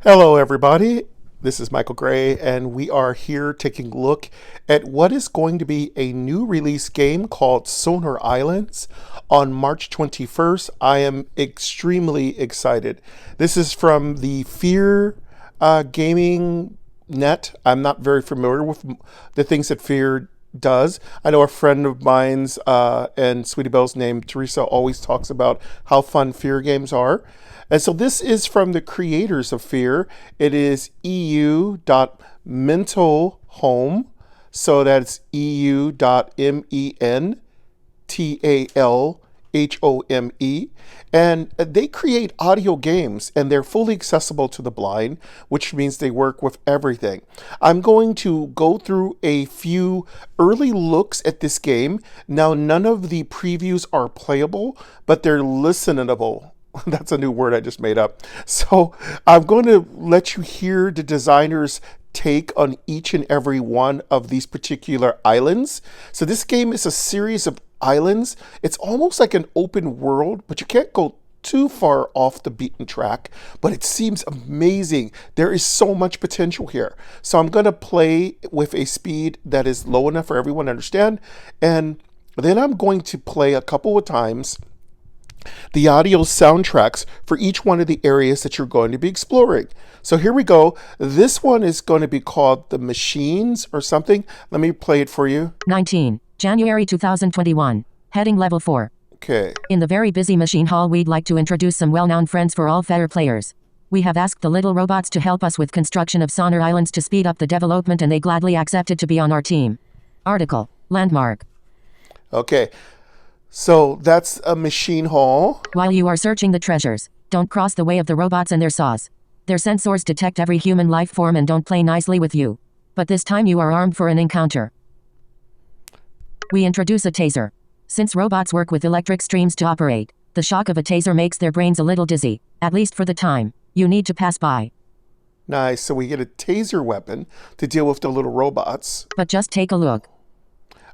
Hello, everybody. This is Michael Gray, and we are here taking a look at what is going to be a new release game called Sonar Islands on March 21st. I am extremely excited. This is from the Fear Gaming Net. I'm not very familiar with the things that Fear does. I know a friend of mine's and Sweetie Belle's name, Teresa, always talks about how fun Fear games are. And so this is from the creators of Fear. It is eu.mentalhome. So that's eu.mentalhome. And they create audio games, and they're fully accessible to the blind, which means they work with everything. I'm going to go through a few early looks at this game. Now, none of the previews are playable, but they're listenable. That's a new word I just made up. So I'm going to let you hear the designer's take on each and every one of these particular islands. So this game is a series of islands. It's almost like an open world, but you can't go too far off the beaten track, but it seems amazing. There is so much potential here. So I'm going to play with a speed that is low enough for everyone to understand. And then I'm going to play a couple of times the audio soundtracks for each one of the areas that you're going to be exploring. So here we go. This one is going to be called The Machines or something. Let me play it for you. 19, January 2021. Heading level 4. Okay. In the very busy machine hall, we'd like to introduce some well-known friends for all fair players. We have asked the little robots to help us with construction of Sonar Islands to speed up the development, and they gladly accepted to be on our team. Article. Landmark. Okay. So that's a machine hall. While you are searching the treasures, don't cross the way of the robots and their saws. Their sensors detect every human life form and don't play nicely with you. But this time you are armed for an encounter. We introduce a taser. Since robots work with electric streams to operate, the shock of a taser makes their brains a little dizzy, at least for the time. You need to pass by. Nice. So we get a taser weapon to deal with the little robots. But just take a look.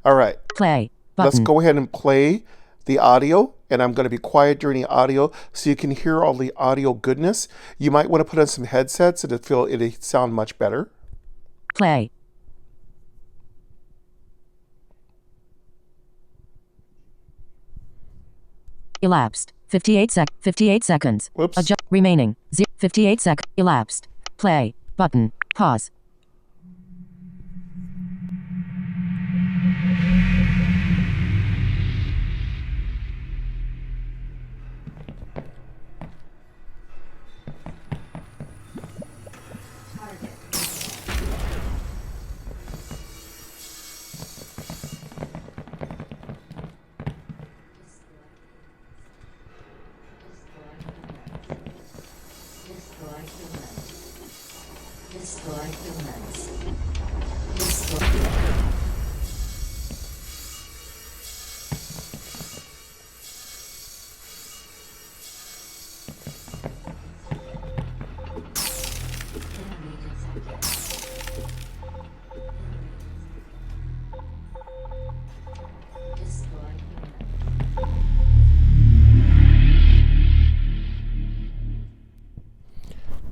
All right. Play. Button. Let's go ahead and play the audio, and I'm going to be quiet during the audio so you can hear all the audio goodness. You might want to put on some headsets and it'll sound much better. Play. Elapsed. 58 seconds. Whoops. Remaining. 58 seconds. Elapsed. Play. Button. Pause.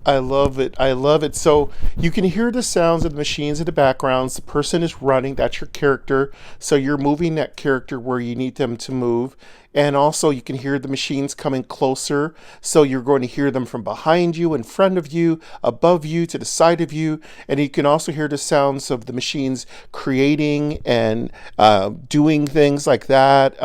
I love it. I love it. So you can hear the sounds of the machines in the backgrounds. The person is running. That's your character. So you're moving that character where you need them to move. And also you can hear the machines coming closer. So you're going to hear them from behind you, in front of you, above you, to the side of you. And you can also hear the sounds of the machines creating and doing things like that,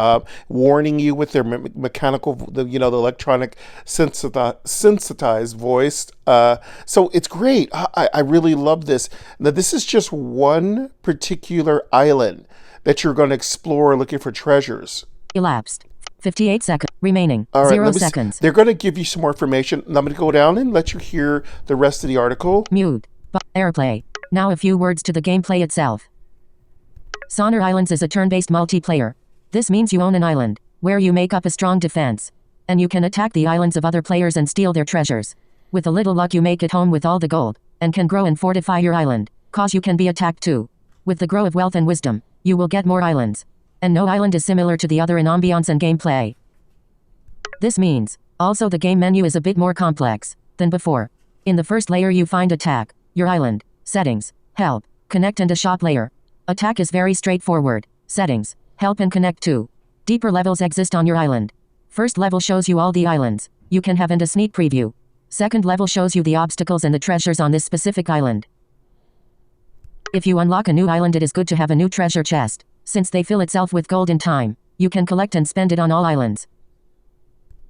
warning you with their mechanical, the electronic sensitized voice. So it's great. I really love this. Now, this is just one particular island that you're going to explore looking for treasures. Elapsed. 58 seconds. Remaining. All right, 0 seconds. They're going to give you some more information. I'm going to go down and let you hear the rest of the article. Mute. Airplay. Now a few words to the gameplay itself. Sonar Islands is a turn-based multiplayer. This means you own an island, where you make up a strong defense. And you can attack the islands of other players and steal their treasures. With a little luck you make it home with all the gold, and can grow and fortify your island, cause you can be attacked too. With the grow of wealth and wisdom, you will get more islands. And no island is similar to the other in ambiance and gameplay. This means, also the game menu is a bit more complex than before. In the first layer you find Attack, your island, Settings, Help, Connect and a Shop layer. Attack is very straightforward. Settings, Help and Connect to. Deeper levels exist on your island. First level shows you all the islands you can have and a sneak preview. Second level shows you the obstacles and the treasures on this specific island. If you unlock a new island, it is good to have a new treasure chest, since they fill itself with gold in time. You can collect and spend it on all islands.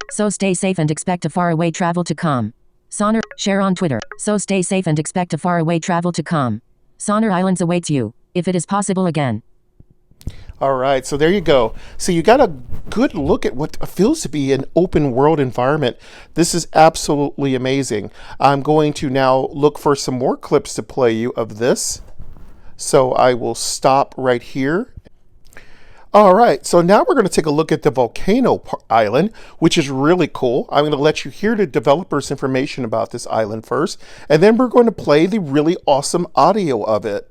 So stay safe and expect a faraway travel to come. Sonar, share on Twitter. So stay safe and expect a faraway travel to come. Sonar Islands awaits you, if it is possible again. All right, so there you go. So you got a good look at what feels to be an open world environment. This is absolutely amazing. I'm going to now look for some more clips to play you of this. So I will stop right here. All right, so now we're going to take a look at the Volcano Island, which is really cool. I'm going to let you hear the developer's information about this island first, and then we're going to play the really awesome audio of it.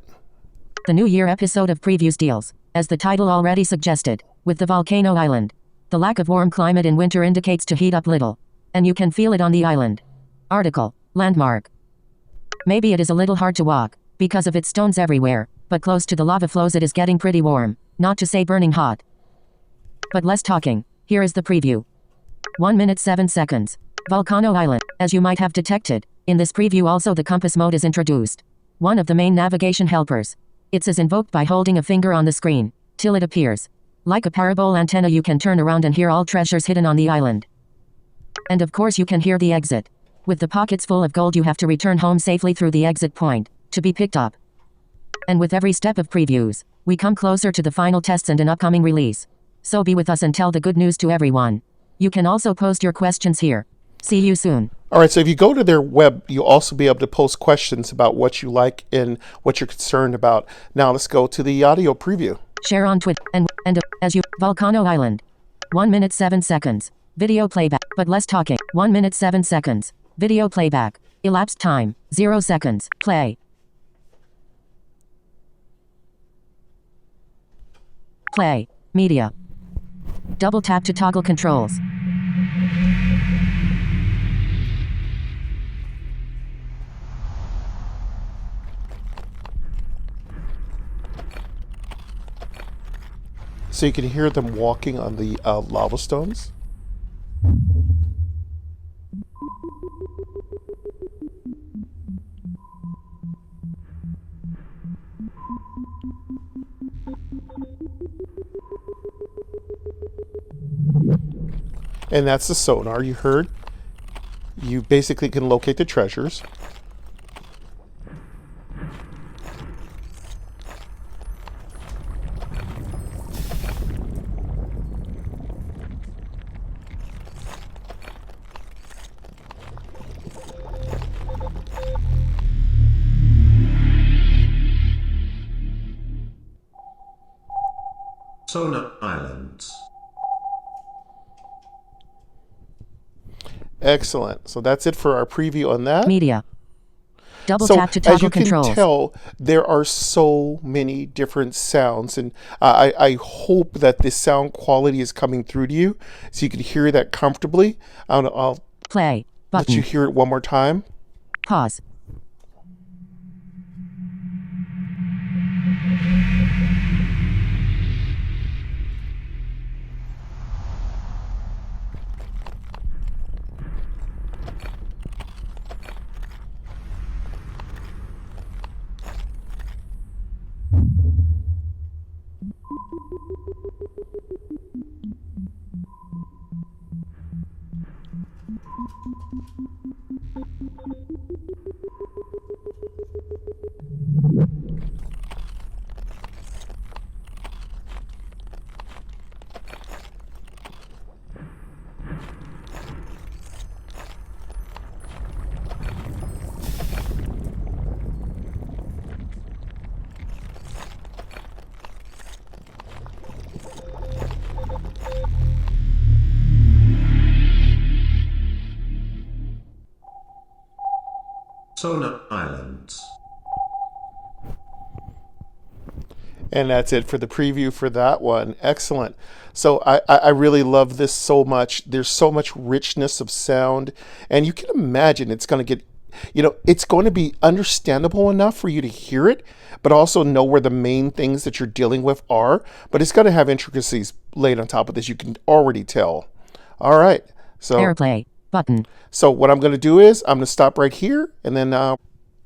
The New Year episode of Previews deals, as the title already suggested, with the Volcano Island. The lack of warm climate in winter indicates to heat up little, and you can feel it on the island. Article, Landmark. Maybe it is a little hard to walk, because of its stones everywhere, but close to the lava flows it is getting pretty warm, not to say burning hot. But less talking, here is the preview. 1 minute 7 seconds. Volcano Island, as you might have detected, in this preview also the compass mode is introduced. One of the main navigation helpers. It's as invoked by holding a finger on the screen, till it appears. Like a parabole antenna you can turn around and hear all treasures hidden on the island. And of course you can hear the exit. With the pockets full of gold you have to return home safely through the exit point, to be picked up. And with every step of previews, we come closer to the final tests and an upcoming release. So be with us and tell the good news to everyone. You can also post your questions here. See you soon. All right, so if you go to their web, you'll also be able to post questions about what you like and what you're concerned about. Now let's go to the audio preview. Share on Twitter and as you Volcano Island. 1 minute 7 seconds. Video playback, but less talking. 1 minute 7 seconds. Video playback. Elapsed time 0 seconds. Play. Play. Media. Double tap to toggle controls. So you can hear them walking on the lava stones. And that's the sonar you heard. You basically can locate the treasures. Sonar Islands. Excellent. So that's it for our preview on that. Media. Double So tap to as toggle you can controls. tell, there are so many different sounds, and I hope that the sound quality is coming through to you, so you can hear that comfortably. I'll Play. let Button. you hear it one more time. Pause. Sonar Islands. And that's it for the preview for that one. Excellent. So I really love this so much. There's so much richness of sound, and you can imagine it's going to get it's going to be understandable enough for you to hear it, but also know where the main things that you're dealing with are. But it's going to have intricacies laid on top of this. You can already tell. All right. So AirPlay button. So what I'm going to do is I'm going to stop right here and then,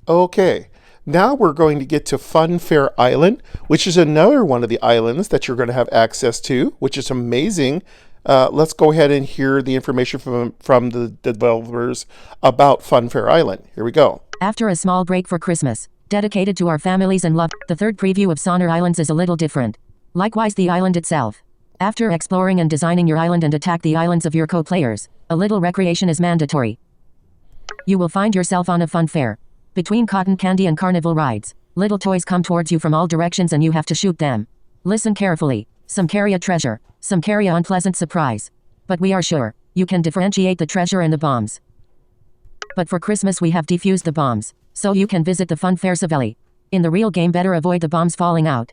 okay. Now we're going to get to Funfair Island, which is another one of the islands that you're going to have access to, which is amazing. Let's go ahead and hear the information from the developers about Funfair Island. Here we go. After a small break for Christmas, dedicated to our families and love, the third preview of Sonar Islands is a little different. Likewise, the island itself. After exploring and designing your island and attack the islands of your co-players, a little recreation is mandatory. You will find yourself on a fun fair. Between cotton candy and carnival rides, little toys come towards you from all directions and you have to shoot them. Listen carefully. Some carry a treasure, some carry an unpleasant surprise. But we are sure, you can differentiate the treasure and the bombs. But for Christmas we have defused the bombs, so you can visit the Funfair Savelli. In the real game, better avoid the bombs falling out.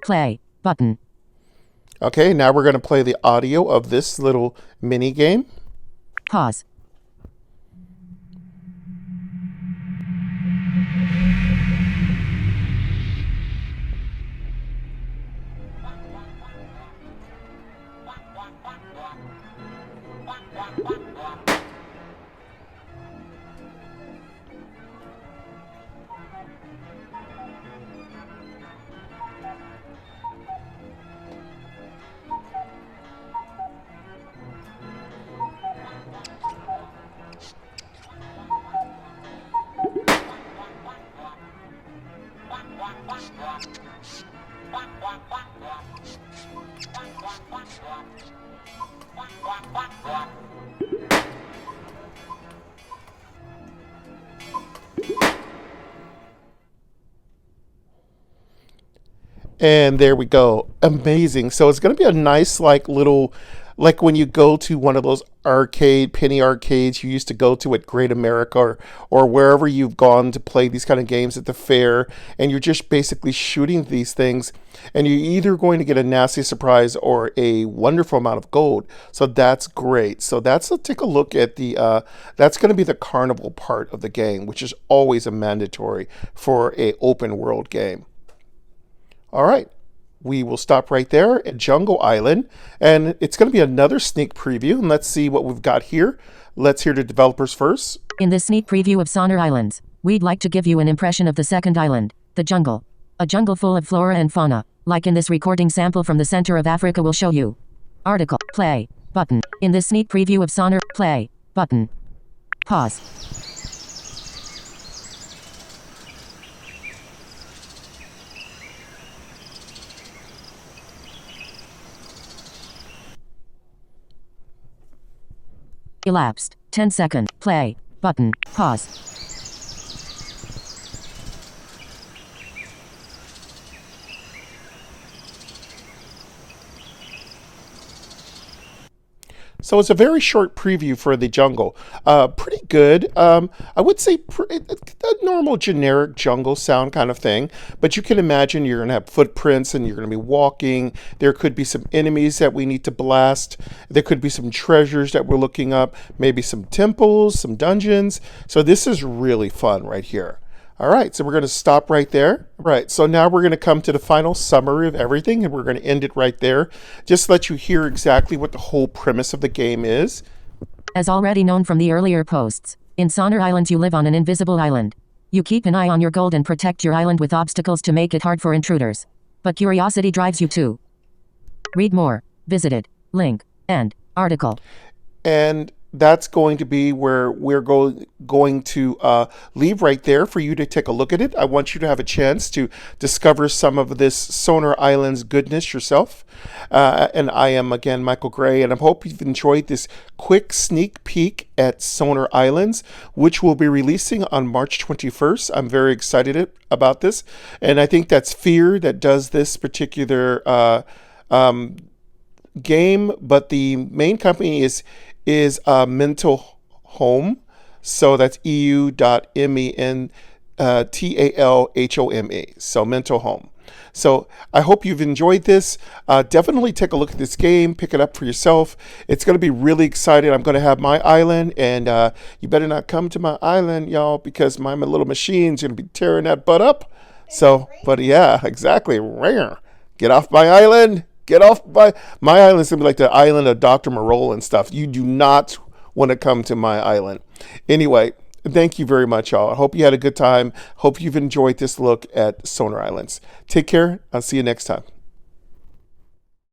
Play button. Okay, now we're going to play the audio of this little mini game. Pause. And there we go. Amazing. So it's going to be a nice, like when you go to one of those penny arcades you used to go to at Great America or wherever you've gone to play these kind of games at the fair, and you're just basically shooting these things, and you're either going to get a nasty surprise or a wonderful amount of gold. So that's great. So take a look at that's going to be the carnival part of the game, which is always a mandatory for a open world game. All right, we will stop right there at Jungle Island, and it's going to be another sneak preview, and let's see what we've got here. Let's hear the developers first. In this sneak preview of Sonar Islands, we'd like to give you an impression of the second island, the jungle. A jungle full of flora and fauna, like in this recording sample from the center of Africa will show you. Article, play, button. In this sneak preview of Sonar, play, button. Pause. Elapsed. 10 second. Play. Button. Pause. So it's a very short preview for the jungle. Pretty good. I would say a normal generic jungle sound kind of thing, but you can imagine you're going to have footprints and you're going to be walking. There could be some enemies that we need to blast. There could be some treasures that we're looking up, maybe some temples, some dungeons. So this is really fun right here. All right, so we're going to stop right there. Right, so now we're going to come to the final summary of everything, and we're going to end it right there. Just to let you hear exactly what the whole premise of the game is. As already known from the earlier posts, in Sonar Islands you live on an invisible island. You keep an eye on your gold and protect your island with obstacles to make it hard for intruders. But curiosity drives you to read more, visited, link, and article. And that's going to be where we're going to leave right there for you to take a look at it. I want you to have a chance to discover some of this Sonar Island's goodness yourself. And I am, again, Michael Gray, and I hope you've enjoyed this quick sneak peek at Sonar Islands, which will be releasing on March 21st. I'm very excited about this. And I think that's Fear that does this particular game, but the main company is Mental Home. So that's EU.MENTALHOME. So Mental Home. So I hope you've enjoyed this. Definitely take a look at this game, pick it up for yourself. It's going to be really exciting. I'm going to have my island, and you better not come to my island, y'all, because my little machine's going to be tearing that butt up. So, but yeah, exactly. Get off my island. Get off my island's going to be like the island of Dr. Moreau and stuff. You do not want to come to my island. Anyway, thank you very much, y'all. I hope you had a good time. Hope you've enjoyed this look at Sonar Islands. Take care. I'll see you next time.